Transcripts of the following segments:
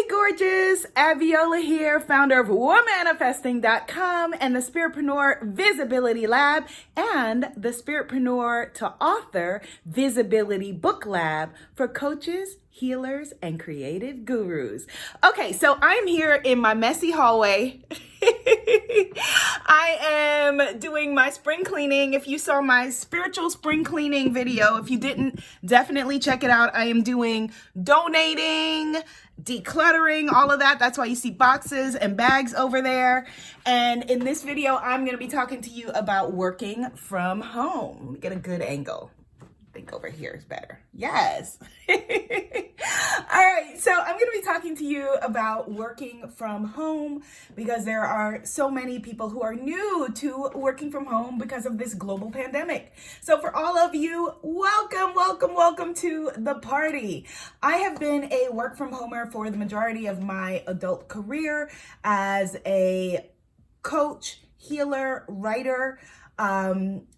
Gorgeous. Aviola here, founder of womanifesting.com and the Spiritpreneur Visibility Lab and the Spiritpreneur to Author Visibility Book Lab for coaches, healers, and creative gurus. Okay, so I'm here in my messy hallway. I am doing my spring cleaning. If you saw my spiritual spring cleaning video, if you didn't, definitely check it out. I am doing donating, decluttering, all of that. That's why you see boxes and bags over there. And in this video, I'm going to be talking to you about working from home. Let me get a good angle. I think over here is better. Yes. All right. So I'm going to be talking to you about working from home because there are so many people who are new to working from home because of this global pandemic. So for all of you, welcome to the party. I have been a work from homer for the majority of my adult career as a coach, healer, writer,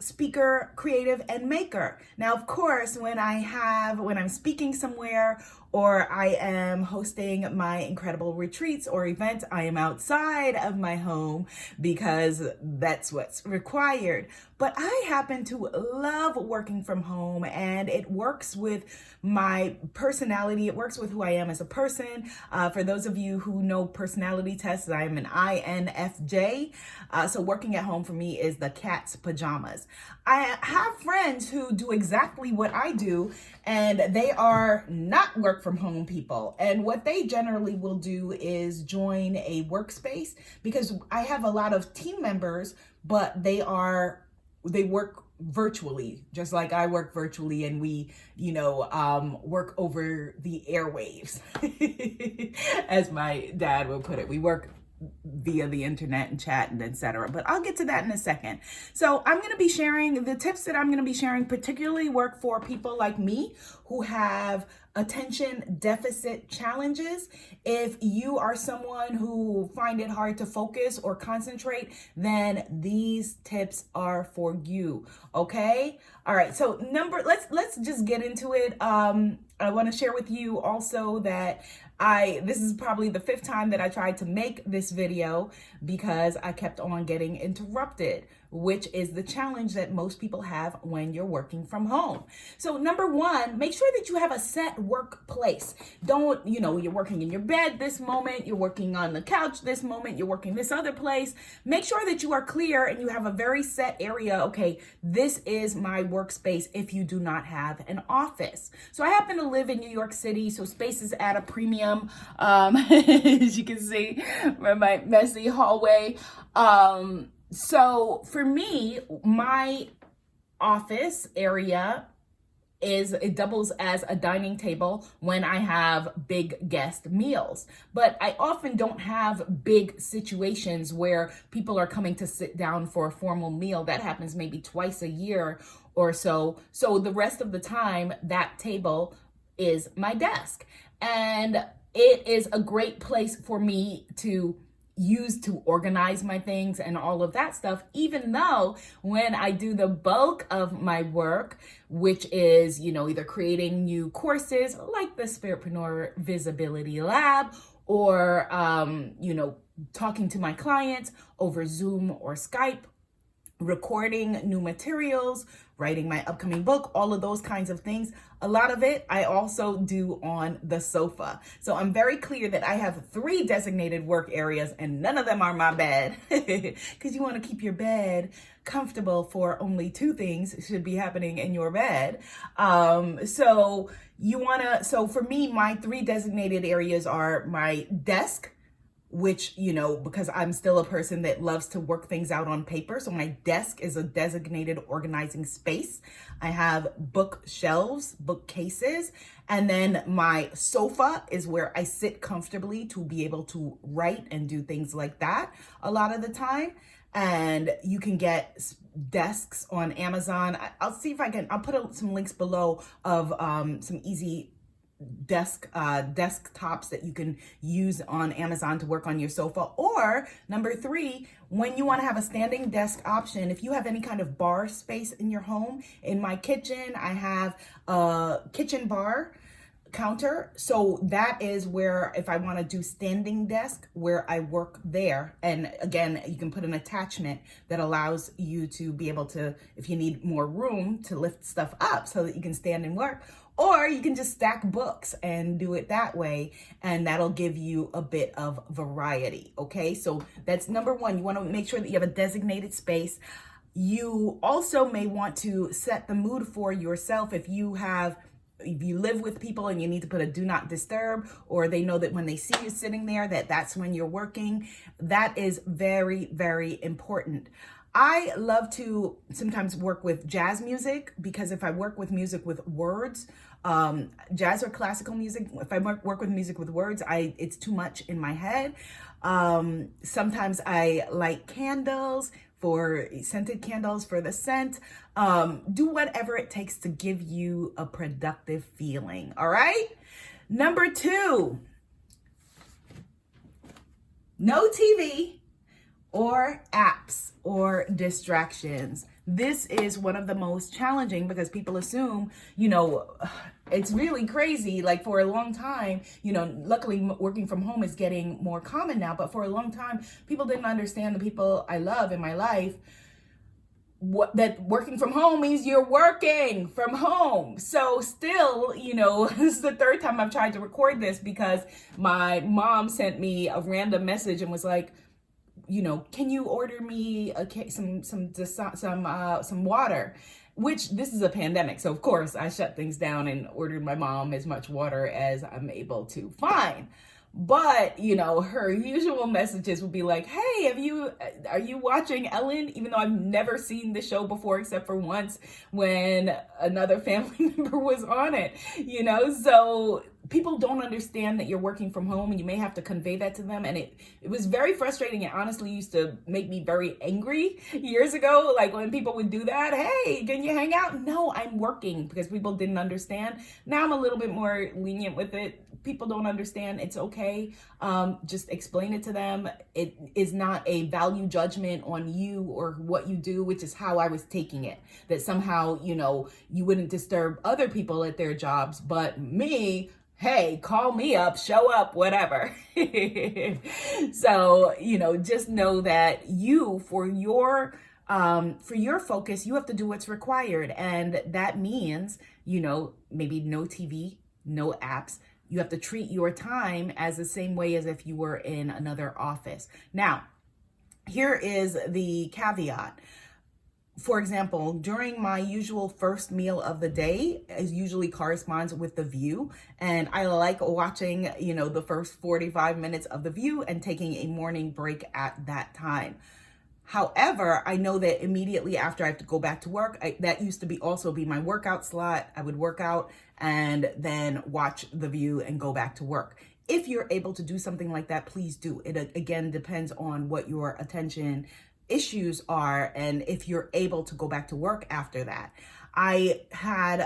speaker, creative, and maker. Now, of course, when I'm speaking somewhere or I am hosting my incredible retreats or events, I am outside of my home because that's what's required. But I happen to love working from home, and it works with my personality. It works with who I am as a person. For those of you who know personality tests, I'm an INFJ. So working at home for me is the cat's pajamas. I have friends who do exactly what I do, and they are not work from home people. And what they generally will do is join a workspace, because I have a lot of team members, but they work virtually, just like I work virtually, and we, work over the airwaves, as my dad would put it. We work via the internet and chat and etc. But I'll get to that in a second. So I'm going to be sharing the tips that I'm going to be sharing, particularly work for people like me who have attention deficit challenges. If you are someone who find it hard to focus or concentrate, then these tips are for you. Okay. All right. So let's just get into it. I want to share with you also that this is probably the 5th time that I tried to make this video because I kept on getting interrupted, which is the challenge that most people have when you're working from home. So number 1, make sure that you have a set workplace. Don't, you're working in your bed this moment, you're working on the couch this moment, you're working this other place. Make sure that you are clear and you have a very set area. Okay, this is my workspace if you do not have an office. So I happen to live in New York City, so space is at a premium, as you can see from my messy hallway. So for me, my office area it doubles as a dining table when I have big guest meals. But I often don't have big situations where people are coming to sit down for a formal meal. That happens maybe twice a year or so. So the rest of the time, that table is my desk. And it is a great place for me to use to organize my things and all of that stuff, even though when I do the bulk of my work, which is, either creating new courses like the Spiritpreneur Visibility Lab or, talking to my clients over Zoom or Skype, recording new materials, writing my upcoming book, all of those kinds of things. A lot of it I also do on the sofa. So I'm very clear that I have 3 designated work areas and none of them are my bed, because you want to keep your bed comfortable for only 2 things should be happening in your bed. So for me, my 3 designated areas are my desk, which, because I'm still a person that loves to work things out on paper. So my desk is a designated organizing space. I have bookshelves, bookcases, and then my sofa is where I sit comfortably to be able to write and do things like that a lot of the time. And you can get desks on Amazon. I'll see if I'll put some links below of some easy desktops that you can use on Amazon to work on your sofa. Or number 3, when you want to have a standing desk option, if you have any kind of bar space in your home, in my kitchen, I have a kitchen bar counter. So that is where, if I want to do standing desk, where I work there. And again, you can put an attachment that allows you to be able to, if you need more room, to lift stuff up so that you can stand and work. Or you can just stack books and do it that way, and that'll give you a bit of variety. Okay, so that's number one. You want to make sure that you have a designated space. You also may want to set the mood for yourself. If you live with people and you need to put a do not disturb, or they know that when they see you sitting there, that's when you're working. That is very, very important. I love to sometimes work with jazz music, because if I work with music with words, jazz or classical music, if I work with music with words, it's too much in my head. Sometimes I light candles, for scented candles for the scent. Do whatever it takes to give you a productive feeling. All right. Number 2, no TV or apps or distractions. This is one of the most challenging, because people assume, it's really crazy. Like, for a long time, luckily working from home is getting more common now, but for a long time, people didn't understand, the people I love in my life, that working from home means you're working from home. So still, this is the 3rd time I've tried to record this, because my mom sent me a random message and was like, can you order me some water? Which, this is a pandemic, so of course I shut things down and ordered my mom as much water as I'm able to find. But, her usual messages would be like, hey, are you watching Ellen? Even though I've never seen the show before, except for once when another family member was on it, so people don't understand that you're working from home, and you may have to convey that to them. And it was very frustrating. It honestly used to make me very angry years ago. Like, when people would do that, hey, can you hang out? No, I'm working, because people didn't understand. Now I'm a little bit more lenient with it. People don't understand. It's okay. Just explain it to them. It is not a value judgment on you or what you do, which is how I was taking it. That somehow, you wouldn't disturb other people at their jobs, but me, hey, call me up, show up, whatever. So, just know that for your focus, you have to do what's required. And that means, maybe no TV, no apps. You have to treat your time as the same way as if you were in another office. Now, here is the caveat. For example, during my usual first meal of the day, it usually corresponds with The View. And I like watching, the first 45 minutes of The View and taking a morning break at that time. However, I know that immediately after I have to go back to work, that used to also be my workout slot. I would work out and then watch The View and go back to work. If you're able to do something like that, please do. It again depends on what your attention issues are and if you're able to go back to work after that. I had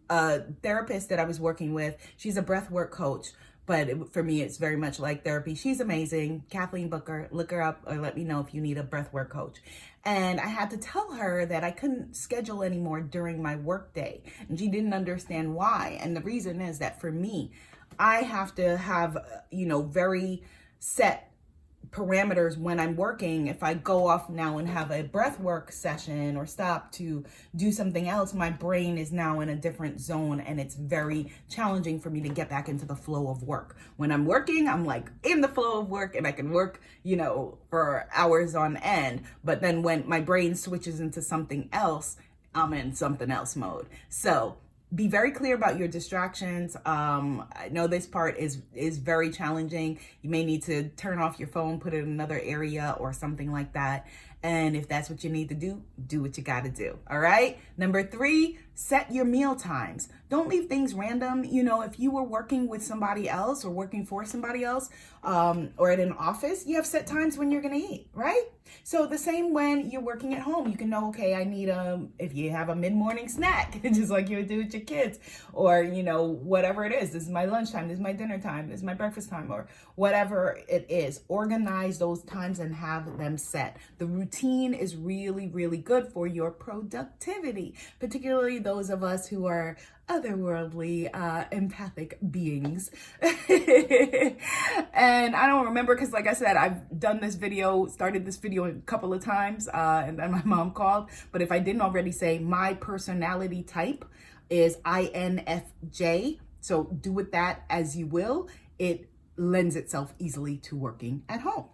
a therapist that I was working with. She's a breathwork coach. But for me, it's very much like therapy. She's amazing. Kathleen Booker, look her up or let me know if you need a breathwork coach. And I had to tell her that I couldn't schedule anymore during my work day. And she didn't understand why. And the reason is that for me, I have to have, very set parameters when I'm working. If I go off now and have a breath work session or stop to do something else, my brain is now in a different zone, and it's very challenging for me to get back into the flow of work. When I'm working, I'm like in the flow of work and I can work, for hours on end. But then when my brain switches into something else, I'm in something else mode. So be very clear about your distractions. I know this part is very challenging. You may need to turn off your phone, put it in another area or something like that. And if that's what you need to do, do what you got to do. All right. Number 3, set your meal times. Don't leave things random. If you were working with somebody else or working for somebody else, or at an office, you have set times when you're going to eat, right? So the same when you're working at home, you can know, okay, I need if you have a mid-morning snack, just like you would do with your kids, or, whatever it is, this is my lunchtime, this is my dinner time, this is my breakfast time, or whatever it is, organize those times and have them set. The routine is really, really good for your productivity, particularly those of us who are otherworldly, empathic beings. And I don't remember, because like I said, I've done this video, started this video a couple of times, and then my mom called. But if I didn't already say, my personality type is INFJ. So do with that as you will. It lends itself easily to working at home.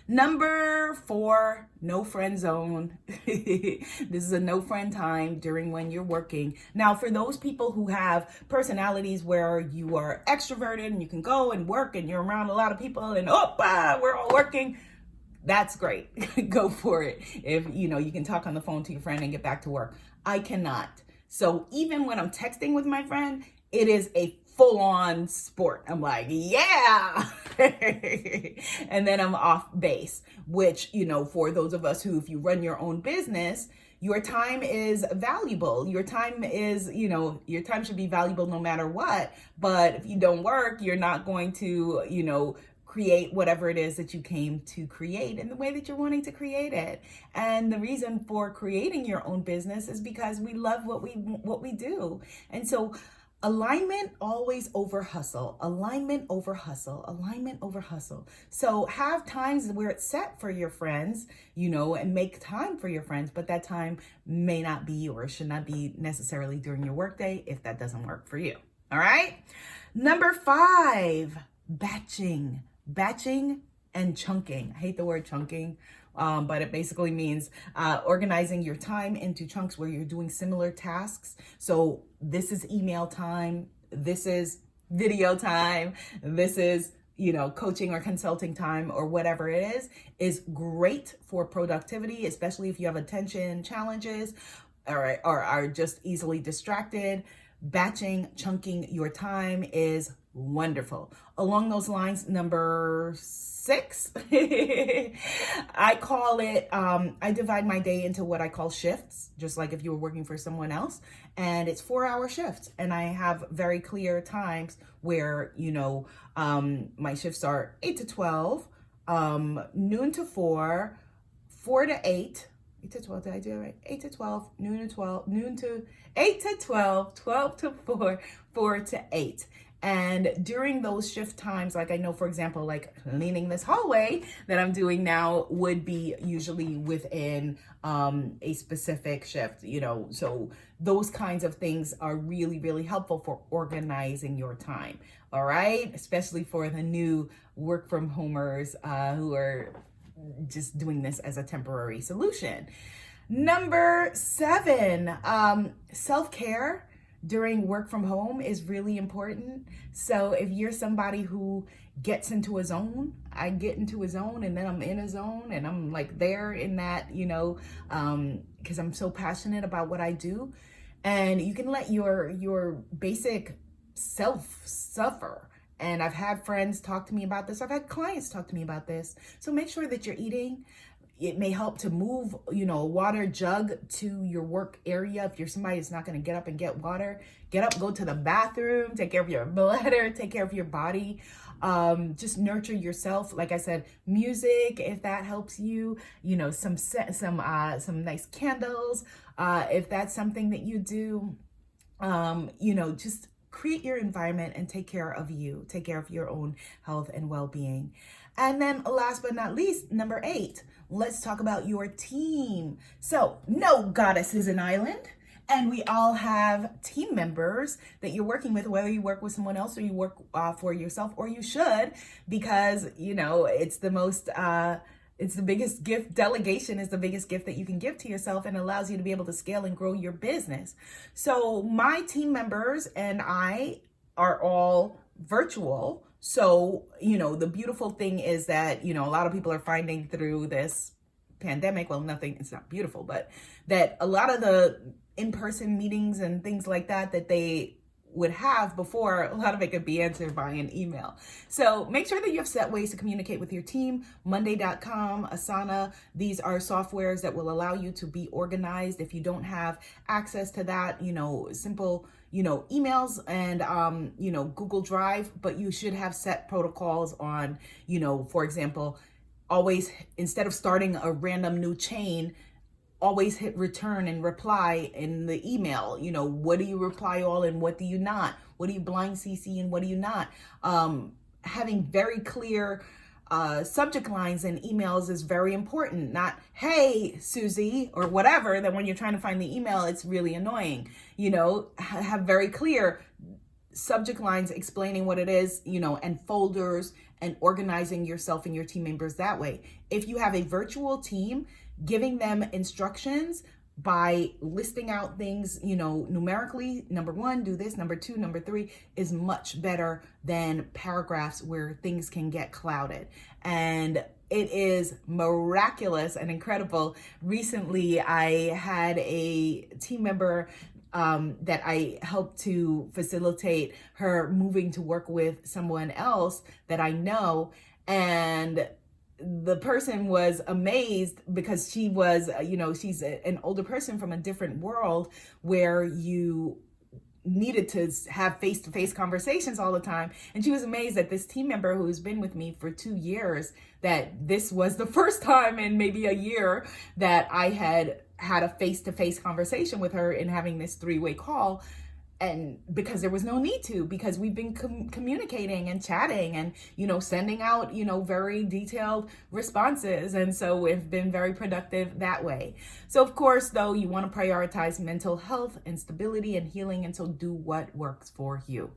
Number 4, no friend zone. This is a no friend time during when you're working. Now, for those people who have personalities where you are extroverted and you can go and work and you're around a lot of people and we're all working, that's great. Go for it. If you can talk on the phone to your friend and get back to work. I cannot. So even when I'm texting with my friend, it is a full-on sport. I'm like, yeah. And then I'm off base, which, for those of us who, if you run your own business, your time is valuable. Your time is, your time should be valuable no matter what. But if you don't work, you're not going to, create whatever it is that you came to create in the way that you're wanting to create it. And the reason for creating your own business is because we love what we do. And so alignment always over hustle. Alignment over hustle. Alignment over hustle. So have times where it's set for your friends, and make time for your friends, but that time may not be or should not be necessarily during your workday if that doesn't work for you. All right. Number 5, batching. Batching and chunking. I hate the word chunking, but it basically means organizing your time into chunks where you're doing similar tasks. So this is email time, this is video time, this is, coaching or consulting time or whatever it is great for productivity, especially if you have attention challenges or are just easily distracted. Batching, chunking your time is wonderful. Along those lines, number 6, I call it, I divide my day into what I call shifts, just like if you were working for someone else, and it's 4-hour shifts. And I have very clear times where, my shifts are 8 to 12, noon to 4, 4 to 8, 8 to 12, did I do it right? 8 to 12, noon to 12, noon to 8 to 12, 12 to 4, 4 to 8. And during those shift times, like I know, for example, like cleaning this hallway that I'm doing now would be usually within a specific shift, so those kinds of things are really, really helpful for organizing your time. All right. Especially for the new work from homers who are just doing this as a temporary solution. Number 7, self-care during work from home is really important. So if you're somebody who gets into a zone, I get into a zone and then I'm in a zone and I'm like there in that, because I'm so passionate about what I do. And you can let your basic self suffer. And I've had friends talk to me about this. I've had clients talk to me about this. So make sure that you're eating. It may help to move, a water jug to your work area. If you're somebody that's not going to get up and get water, get up, go to the bathroom, take care of your bladder, take care of your body. Just nurture yourself. Like I said, music, if that helps you, some nice candles. If that's something that you do, just create your environment and take care of you. Take care of your own health and well-being. And then last but not least, number 8, let's talk about your team. So no goddess is an island, and we all have team members that you're working with, whether you work with someone else or you work for yourself, or you should, because, it's the most, it's the biggest gift. Delegation is the biggest gift that you can give to yourself and allows you to be able to scale and grow your business. So my team members and I are all virtual. So, the beautiful thing is that, a lot of people are finding through this pandemic, well, it's not beautiful, but that a lot of the in-person meetings and things like that they would have before, a lot of it could be answered by an email. So make sure that you have set ways to communicate with your team. Monday.com, Asana, these are softwares that will allow you to be organized. If you don't have access to that, simple, emails and, Google Drive, but you should have set protocols on, for example, always, instead of starting a random new chain, always hit return and reply in the email. You know, what do you reply all and what do you not? What do you blind CC and what do you not? Having very clear subject lines in emails is very important. Not, hey, Susie, or whatever. Then when you're trying to find the email, it's really annoying. You know, have very clear subject lines explaining what it is, you know, and folders, and organizing yourself and your team members that way. If you have a virtual team, giving them instructions by listing out things, you know, numerically, number 1, do this, number 2, number 3, is much better than paragraphs where things can get clouded. And it is miraculous and incredible. Recently, I had a team member that I helped to facilitate her moving to work with someone else that I know. And the person was amazed because she was, you know, she's an older person from a different world where you needed to have face-to-face conversations all the time. And she was amazed that this team member who's been with me for 2 years, that this was the first time in maybe a year that I had a face-to-face conversation with her and having this 3-way call. And because there was no need to, because we've been communicating and chatting and, you know, sending out, you know, very detailed responses. And so we've been very productive that way. So of course, though, you want to prioritize mental health and stability and healing, and so do what works for you.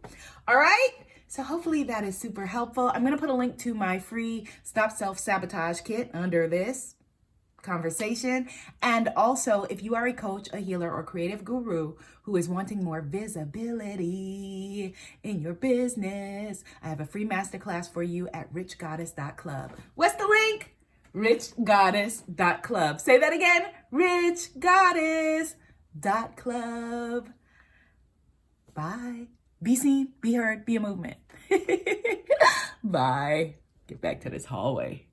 All right. So hopefully that is super helpful. I'm going to put a link to my free Stop Self-Sabotage kit under this conversation. And also, if you are a coach, a healer, or creative guru who is wanting more visibility in your business, I have a free masterclass for you at richgoddess.club. What's the link? richgoddess.club. Say that again. richgoddess.club. Bye. Be seen, be heard, be a movement. Bye. Get back to this hallway.